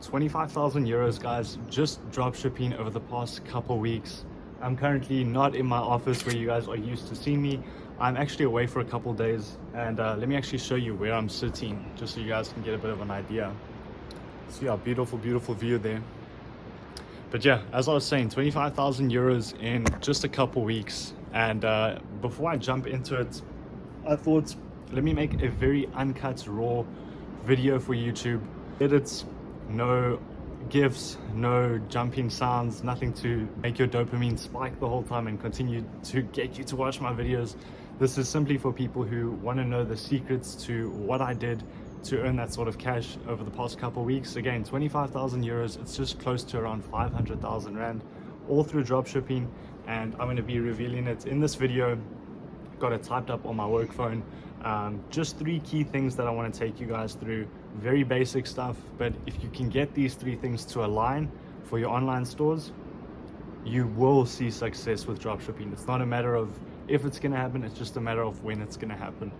25,000 euros, guys, just drop shipping over the past couple weeks. I'm currently not in my office where you guys are used to seeing me. I'm actually away for a couple days, and let me actually show you where I'm sitting just so you guys can get a bit of an idea. See our beautiful view there. But yeah, as I was saying, 25,000 euros in just a couple weeks. And before I jump into it, I thought, let me make a very uncut, raw video for YouTube. Edits, no gifs, no jumping sounds, nothing to make your dopamine spike the whole time and continue to get you to watch my videos. This is simply for people who want to know the secrets to what I did to earn that sort of cash over the past couple of weeks. Again, 25,000 euros, it's just close to around 500,000 Rand, all through dropshipping, and I'm going to be revealing it in this video. Got it typed up on my work phone. Just 3 key things that I want to take you guys through. Very basic stuff, but if you can get these 3 things to align for your online stores, you will see success with dropshipping. It's not a matter of if it's going to happen, it's just a matter of when it's going to happen.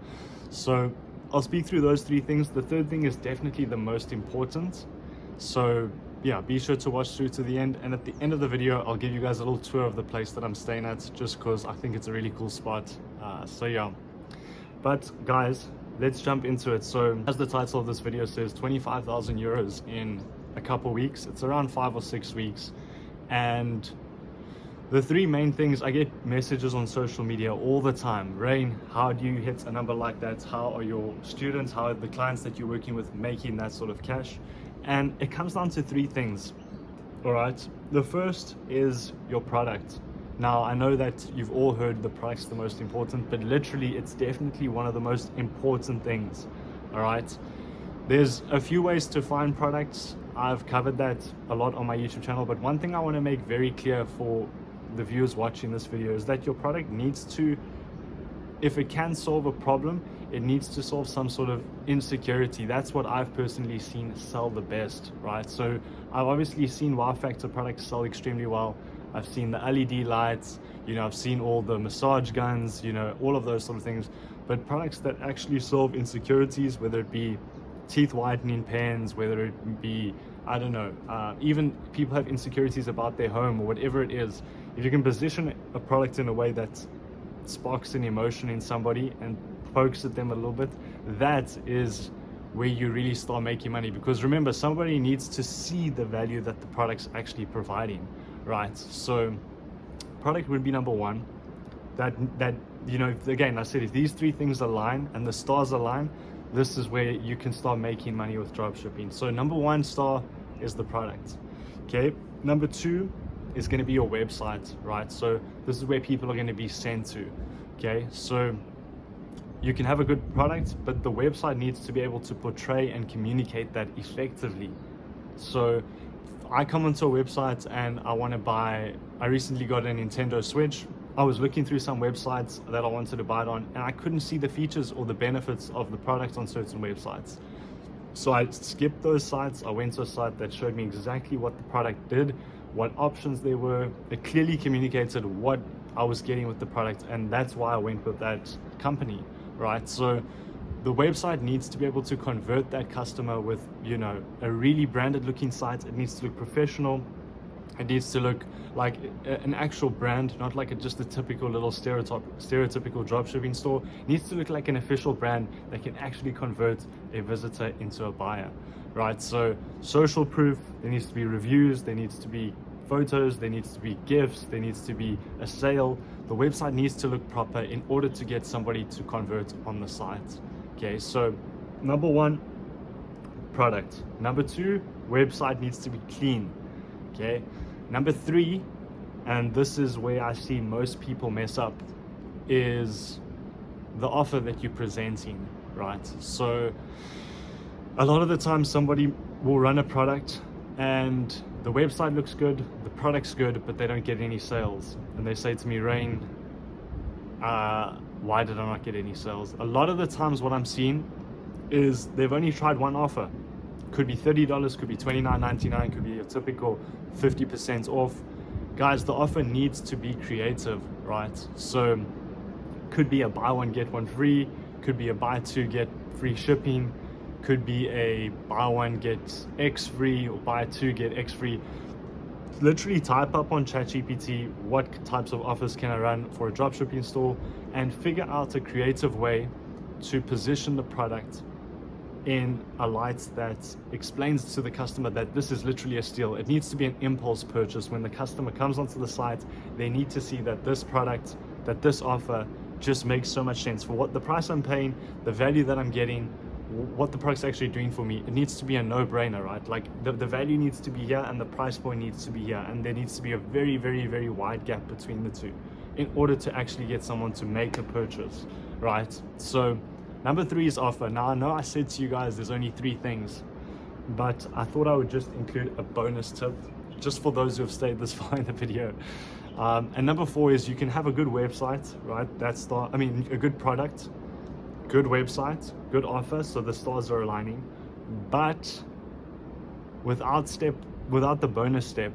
So I'll speak through those 3 things. The third thing is definitely the most important. So yeah, be sure to watch through to the end. And at the end of the video, I'll give you guys a little tour of the place that I'm staying at, just because I think it's a really cool spot. So yeah, but guys, let's jump into it. So as the title of this video says, 25,000 euros in a couple weeks. It's around 5 or 6 weeks. And the 3 main things, I get messages on social media all the time. Rain, how do you hit a number like that? How are your students, how are the clients that you're working with making that sort of cash? And it comes down to 3 things, all right? The first is your product. Now, I know that you've all heard the product's the most important, but literally it's definitely one of the most important things, all right? There's a few ways to find products. I've covered that a lot on my YouTube channel, but one thing I want to make very clear for the viewers watching this video is that your product needs to, if it can solve a problem, it needs to solve some sort of insecurity. That's what I've personally seen sell the best, right? So I've obviously seen wow factor products sell extremely well. I've seen the LED lights, you know, I've seen all the massage guns, you know, all of those sort of things. But products that actually solve insecurities, whether it be teeth whitening pens, whether it be, I don't know, even people have insecurities about their home or whatever it is. If you can position a product in a way that sparks an emotion in somebody and pokes at them a little bit, that is where you really start making money. Because remember, somebody needs to see the value that the product's actually providing, right? So product would be number 1. That you know, again, I said, if these 3 things align and the stars align, this is where you can start making money with dropshipping. So number 1 star is the product. Okay, number 2 is going to be your website, right? So this is where people are going to be sent to. Okay, so you can have a good product, but the website needs to be able to portray and communicate that effectively. So I come onto a website and I want to buy, I recently got a Nintendo Switch. I was looking through some websites that I wanted to buy it on, and I couldn't see the features or the benefits of the product on certain websites. So I skipped those sites. I went to a site that showed me exactly what the product did, what options there were. It clearly communicated what I was getting with the product, and that's why I went with that company, right? So the website needs to be able to convert that customer with, you know, a really branded looking site. It needs to look professional. It needs to look like an actual brand, not like just a typical little stereotypical dropshipping store. It needs to look like an official brand that can actually convert a visitor into a buyer, right? So social proof, there needs to be reviews, there needs to be photos, there needs to be gifts, there needs to be a sale. The website needs to look proper in order to get somebody to convert on the site. Okay, so number 1, product. Number 2, website needs to be clean. Okay, number 3, and this is where I see most people mess up, is the offer that you're presenting, right? So a lot of the time somebody will run a product and the website looks good, the product's good, but they don't get any sales. And they say to me, Rain, why did I not get any sales? A lot of the times what I'm seeing is they've only tried one offer. Could be $30, could be $29.99, could be a typical 50% off. Guys, the offer needs to be creative, right? So could be a buy one get one free, could be a buy two get free shipping. could be a buy one get X free, or buy two get X free. Literally type up on ChatGPT what types of offers can I run for a dropshipping store, and figure out a creative way to position the product in a light that explains to the customer that this is literally a steal. It needs to be an impulse purchase. When the customer comes onto the site, they need to see that this product, that this offer just makes so much sense for what the price I'm paying, the value that I'm getting, what the product's actually doing for me. It needs to be a no-brainer, right? Like the value needs to be here and the price point needs to be here, and there needs to be a very, very, very wide gap between the two in order to actually get someone to make a purchase, right? So number 3 is offer. Now I know I said to you guys there's only 3 things, but I thought I would just include a bonus tip just for those who have stayed this far in the video. And number 4 is you can have a good website, right? A good product, good website, good offer, so the stars are aligning, but without the bonus step,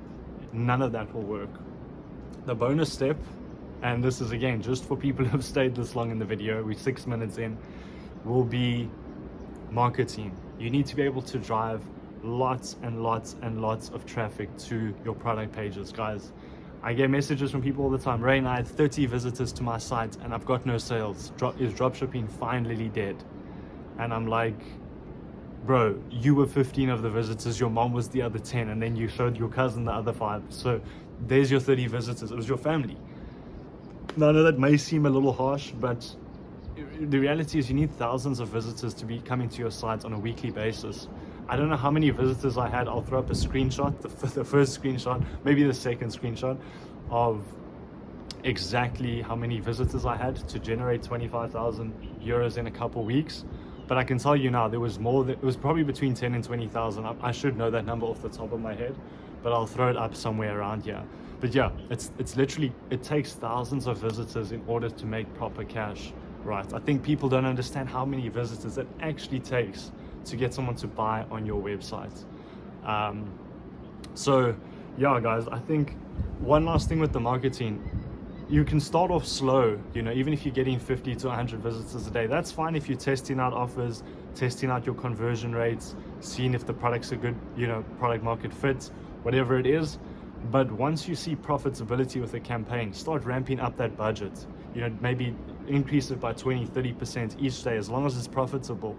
none of that will work. The bonus step, and this is again just for people who have stayed this long in the video, we're 6 minutes in, will be marketing. You need to be able to drive lots and lots and lots of traffic to your product pages, guys. I get messages from people all the time. Rain, I had 30 visitors to my site and I've got no sales. Is dropshipping finally dead? And I'm like, bro, you were 15 of the visitors, your mom was the other 10, and then you showed your cousin the other 5. So there's your 30 visitors. It was your family. Now, I know that may seem a little harsh, but the reality is you need thousands of visitors to be coming to your site on a weekly basis. I don't know how many visitors I had. I'll throw up a screenshot, the first screenshot, maybe the second screenshot of exactly how many visitors I had to generate 25,000 euros in a couple weeks. But I can tell you now, there was more. It was probably between 10 and 20,000. I should know that number off the top of my head, but I'll throw it up somewhere around here. But yeah, it's literally, it takes thousands of visitors in order to make proper cash, right? I think people don't understand how many visitors it actually takes to get someone to buy on your website. So yeah, guys, I think one last thing with the marketing, you can start off slow, even if you're getting 50 to 100 visitors a day. That's fine if you're testing out offers, testing out your conversion rates, seeing if the product's a good, product market fit, whatever it is. But once you see profitability with a campaign, start ramping up that budget. Maybe increase it by 20-30% each day, as long as it's profitable.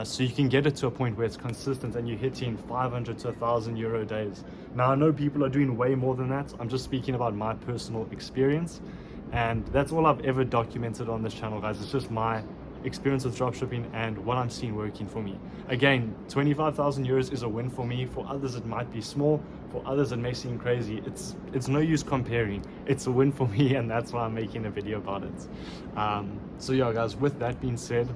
So you can get it to a point where it's consistent and you're hitting 500 to 1,000 euro days. Now, I know people are doing way more than that. I'm just speaking about my personal experience, and that's all I've ever documented on this channel, guys. It's just my experience with dropshipping and what I'm seeing working for me. Again, 25,000 euros is a win for me. For others, it might be small. For others, it may seem crazy. It's no use comparing. It's a win for me, and that's why I'm making a video about it. So yeah, guys, with that being said,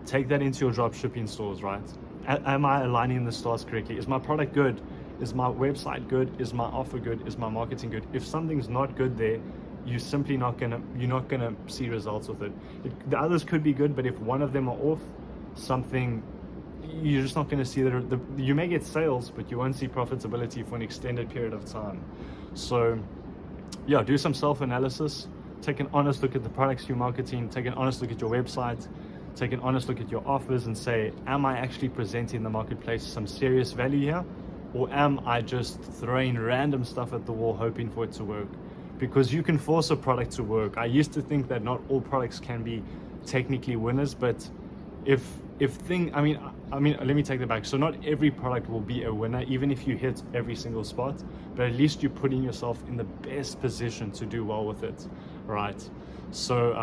take that into your dropshipping stores, right? Am I aligning the stars correctly? Is my product good? Is my website good? Is my offer good? Is my marketing good? If something's not good there, you're simply not gonna see results with it. The others could be good, but if one of them are off, you're just not gonna see that. You may get sales, but you won't see profitability for an extended period of time. So yeah, do some self-analysis. Take an honest look at the products you're marketing. Take an honest look at your website. Take an honest look at your offers and say, am I actually presenting the marketplace some serious value here? Or am I just throwing random stuff at the wall hoping for it to work? Because you can force a product to work. I used to think that not all products can be technically winners, but let me take that back. So not every product will be a winner, even if you hit every single spot, but at least you're putting yourself in the best position to do well with it, right? So,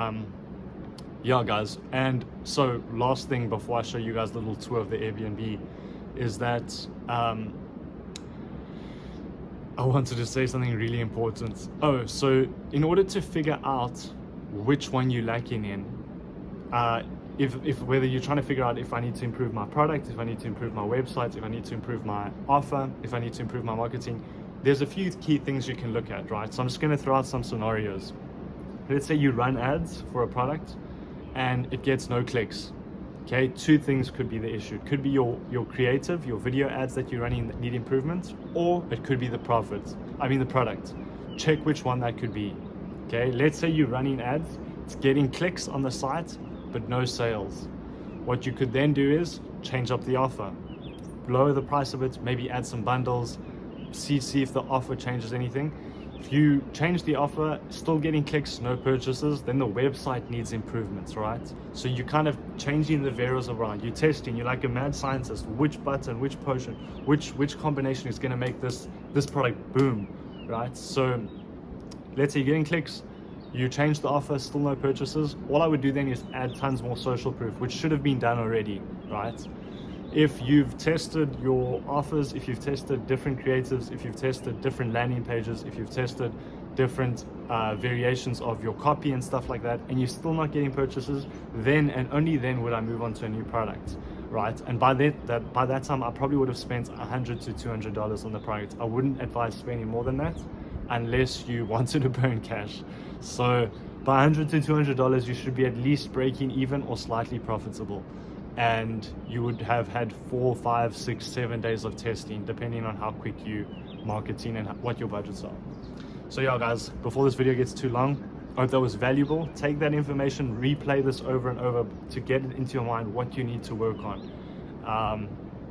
yeah, guys. And so last thing before I show you guys a little tour of the Airbnb is that I wanted to say something really important. So in order to figure out which one you're lacking in, if whether you're trying to figure out if I need to improve my product, if I need to improve my website, if I need to improve my offer, if I need to improve my marketing, there's a few key things you can look at, right? So I'm just going to throw out some scenarios. Let's say you run ads for a product and it gets no clicks. Okay, 2 things could be the issue. It could be your creative, your video ads that you're running that need improvement, or it could be the product. Check which one that could be. Okay, let's say you're running ads, it's getting clicks on the site, but no sales. What you could then do is change up the offer, lower the price of it, maybe add some bundles, see if the offer changes anything. If you change the offer, still getting clicks, no purchases, then the website needs improvements, right? So you're kind of changing the variables around. You're testing, you're like a mad scientist, which button, which potion, which combination is gonna make this product boom, right? So let's say you're getting clicks, you change the offer, still no purchases. All I would do then is add tons more social proof, which should have been done already, right? If you've tested your offers, if you've tested different creatives, if you've tested different landing pages, if you've tested different variations of your copy and stuff like that, and you're still not getting purchases, then and only then would I move on to a new product, right? And by that time, I probably would have spent $100 to $200 on the product. I wouldn't advise spending more than that unless you wanted to burn cash. So by $100 to $200, you should be at least breaking even or slightly profitable. And you would have had 4, 5, 6, 7 days of testing, depending on how quick you marketing and what your budgets are. So yeah, guys, before this video gets too long, I hope that was valuable. Take that information, replay this over and over to get it into your mind what you need to work on.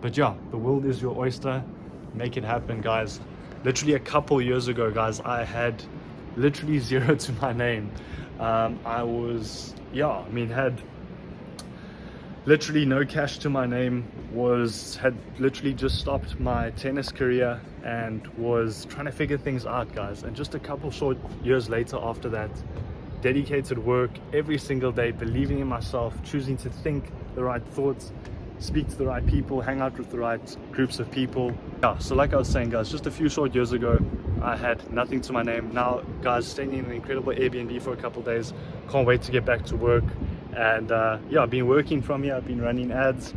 But yeah, the world is your oyster. Make it happen, guys. Literally a couple years ago, guys, I had literally zero to my name. Had literally no cash to my name, had literally just stopped my tennis career and was trying to figure things out, guys. And just a couple short years later after that, dedicated work every single day, believing in myself, choosing to think the right thoughts, speak to the right people, hang out with the right groups of people. Yeah, so like I was saying, guys, just a few short years ago, I had nothing to my name. Now, guys, staying in an incredible Airbnb for a couple of days. Can't wait to get back to work. And yeah, I've been working from here. I've been running ads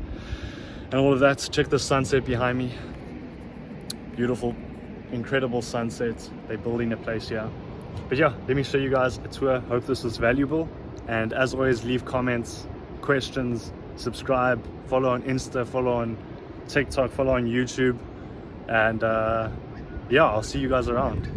and all of that. Check the sunset behind me. Beautiful, incredible sunset. They're building a place here. But yeah, let me show you guys a tour. Hope this was valuable. And as always, leave comments, questions, subscribe, follow on Insta, follow on TikTok, follow on YouTube. And yeah, I'll see you guys around.